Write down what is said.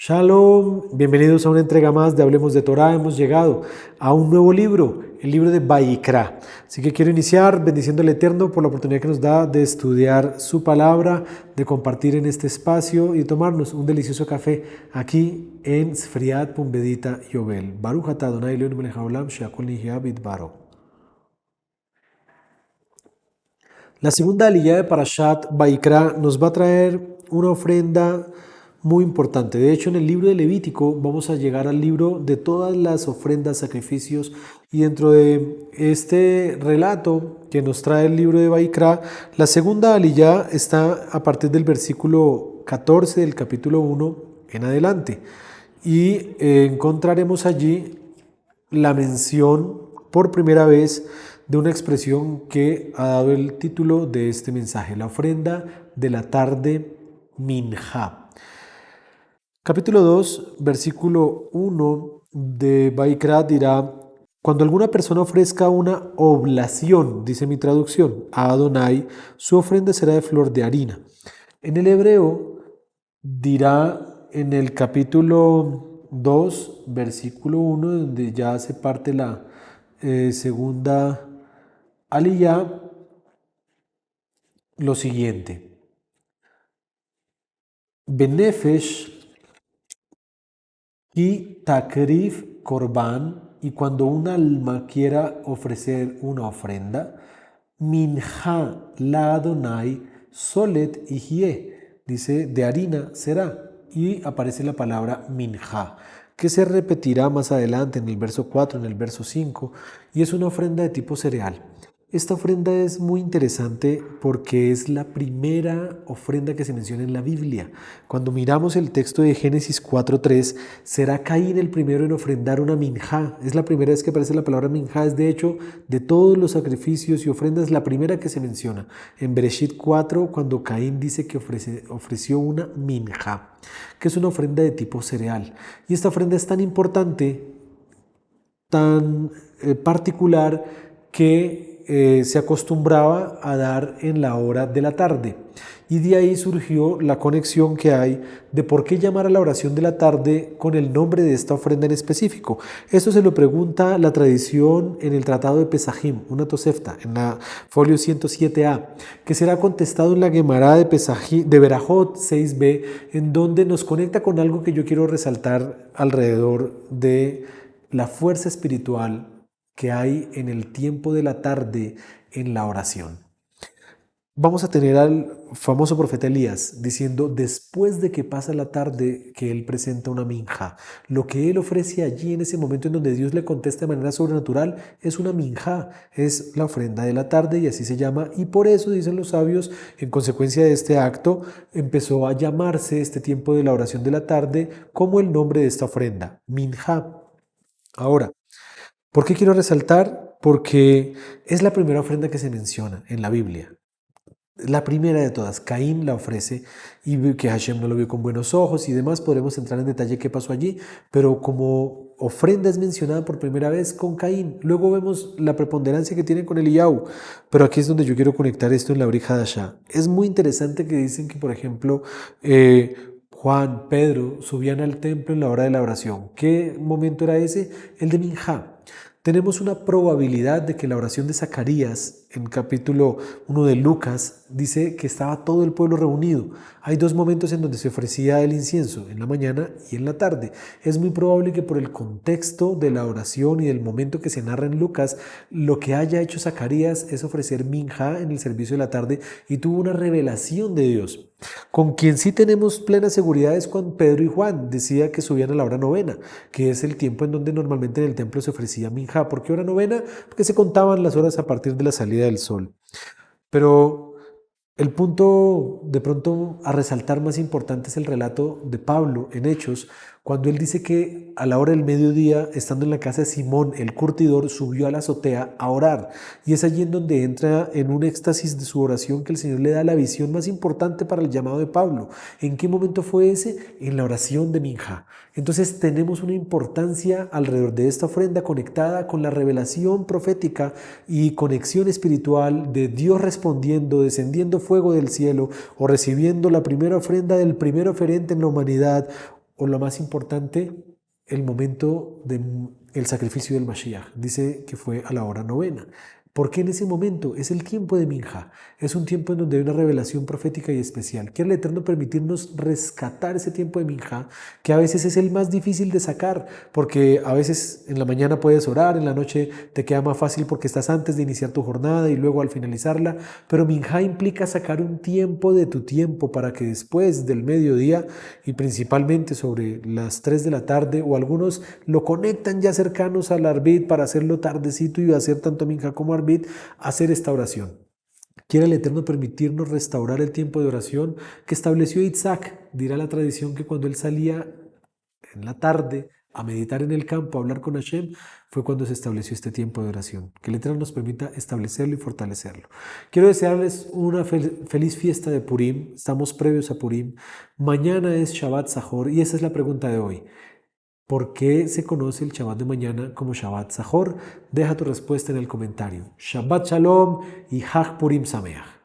Shalom, bienvenidos a una entrega más de Hablemos de Torah. Hemos llegado a un nuevo libro, el libro de Vayikra. Así que quiero iniciar bendiciendo al Eterno por la oportunidad que nos da de estudiar su palabra, de compartir en este espacio y tomarnos un delicioso café aquí en Sfriat Pumbedita Yobel. Baruch atah Adonai Eloheinu melech haolam she'akol nihya bidbaro. La segunda aliyá de Parashat Vayikra nos va a traer una ofrenda muy importante. De hecho, en el libro de Levítico vamos a llegar al libro de todas las ofrendas, sacrificios, y dentro de este relato que nos trae el libro de Vayikra, la segunda aliyá está a partir del versículo 14 del capítulo 1 en adelante. Y encontraremos allí la mención por primera vez de una expresión que ha dado el título de este mensaje, la ofrenda de la tarde Minjá. Capítulo 2, versículo 1 de Vayikra dirá: cuando alguna persona ofrezca una oblación, dice mi traducción, a Adonai, su ofrenda será de flor de harina. En el hebreo dirá en el capítulo 2, versículo 1, donde ya hace parte la segunda aliyá, lo siguiente: Benefesh y takrif korban, y cuando un alma quiera ofrecer una ofrenda, minja la Adonai solet ihye, dice de harina será, y aparece la palabra minja, que se repetirá más adelante en el verso 4, en el verso 5, y es una ofrenda de tipo cereal. Esta ofrenda es muy interesante porque es la primera ofrenda que se menciona en la Biblia. Cuando miramos el texto de Génesis 4:3, será Caín el primero en ofrendar una minjá. Es la primera vez que aparece la palabra minjá. Es de hecho, de todos los sacrificios y ofrendas, la primera que se menciona. En Bereshit 4, cuando Caín dice que ofreció una minjá, que es una ofrenda de tipo cereal. Y esta ofrenda es tan importante, tan particular, que se acostumbraba a dar en la hora de la tarde. Y de ahí surgió la conexión que hay de por qué llamar a la oración de la tarde con el nombre de esta ofrenda en específico. Esto se lo pregunta la tradición en el Tratado de Pesajim, una tosefta, en la folio 107a, que será contestado en la Gemara de Pesajim, de Berajot 6b, en donde nos conecta con algo que yo quiero resaltar alrededor de la fuerza espiritual que hay en el tiempo de la tarde en la oración. Vamos a tener al famoso profeta Elías diciendo, después de que pasa la tarde, que él presenta una minja. Lo que él ofrece allí en ese momento en donde Dios le contesta de manera sobrenatural es una minja, es la ofrenda de la tarde, y así se llama. Y por eso, dicen los sabios, en consecuencia de este acto, empezó a llamarse este tiempo de la oración de la tarde como el nombre de esta ofrenda, minja. Ahora, ¿por qué quiero resaltar? Porque es la primera ofrenda que se menciona en la Biblia. La primera de todas. Caín la ofrece y que Hashem no lo vio con buenos ojos y demás. Podremos entrar en detalle qué pasó allí, pero como ofrenda es mencionada por primera vez con Caín. Luego vemos la preponderancia que tiene con Eliyahu, pero aquí es donde yo quiero conectar esto en la Brit Hadashah. Es muy interesante que dicen que, por ejemplo, Juan, Pedro subían al templo en la hora de la oración. ¿Qué momento era ese? El de Minjá. Tenemos una probabilidad de que la oración de Zacarías, en capítulo 1 de Lucas, dice que estaba todo el pueblo reunido. Hay dos momentos en donde se ofrecía el incienso, en la mañana y en la tarde. Es muy probable que por el contexto de la oración y del momento que se narra en Lucas, lo que haya hecho Zacarías es ofrecer minjá en el servicio de la tarde y tuvo una revelación de Dios. Con quien sí tenemos plena seguridad es con Pedro y Juan. Decía que subían a la hora novena, que es el tiempo en donde normalmente en el templo se ofrecía minjá. ¿Por qué hora novena? Porque se contaban las horas a partir de la salida del sol. Pero el punto de pronto a resaltar más importante es el relato de Pablo en Hechos, cuando él dice que a la hora del mediodía, estando en la casa de Simón, el curtidor, subió a la azotea a orar. Y es allí en donde entra en un éxtasis de su oración que el Señor le da la visión más importante para el llamado de Pablo. ¿En qué momento fue ese? En la oración de Minjá. Entonces tenemos una importancia alrededor de esta ofrenda conectada con la revelación profética y conexión espiritual de Dios respondiendo, descendiendo fuego del cielo o recibiendo la primera ofrenda del primer oferente en la humanidad, o lo más importante, el momento del sacrificio del Mashiach. Dice que fue a la hora novena. ¿Por qué en ese momento? Es el tiempo de Minja. Es un tiempo en donde hay una revelación profética y especial. Quiere el Eterno permitirnos rescatar ese tiempo de Minja, que a veces es el más difícil de sacar, porque a veces en la mañana puedes orar, en la noche te queda más fácil porque estás antes de iniciar tu jornada y luego al finalizarla, pero Minja implica sacar un tiempo de tu tiempo para que después del mediodía y principalmente sobre las 3 de la tarde, o algunos lo conectan ya cercanos al Arbit para hacerlo tardecito y hacer tanto Minja como Arbit, hacer esta oración. Quiere el Eterno permitirnos restaurar el tiempo de oración que estableció Isaac. Dirá la tradición que cuando él salía en la tarde a meditar en el campo, a hablar con Hashem, fue cuando se estableció este tiempo de oración. Que el Eterno nos permita establecerlo y fortalecerlo. Quiero desearles una feliz fiesta de Purim. Estamos previos a Purim. Mañana es Shabbat Zahor y esa es la pregunta de hoy. ¿Por qué se conoce el Shabbat de mañana como Shabbat Zahor? Deja tu respuesta en el comentario. Shabbat Shalom y Hag Purim Sameach.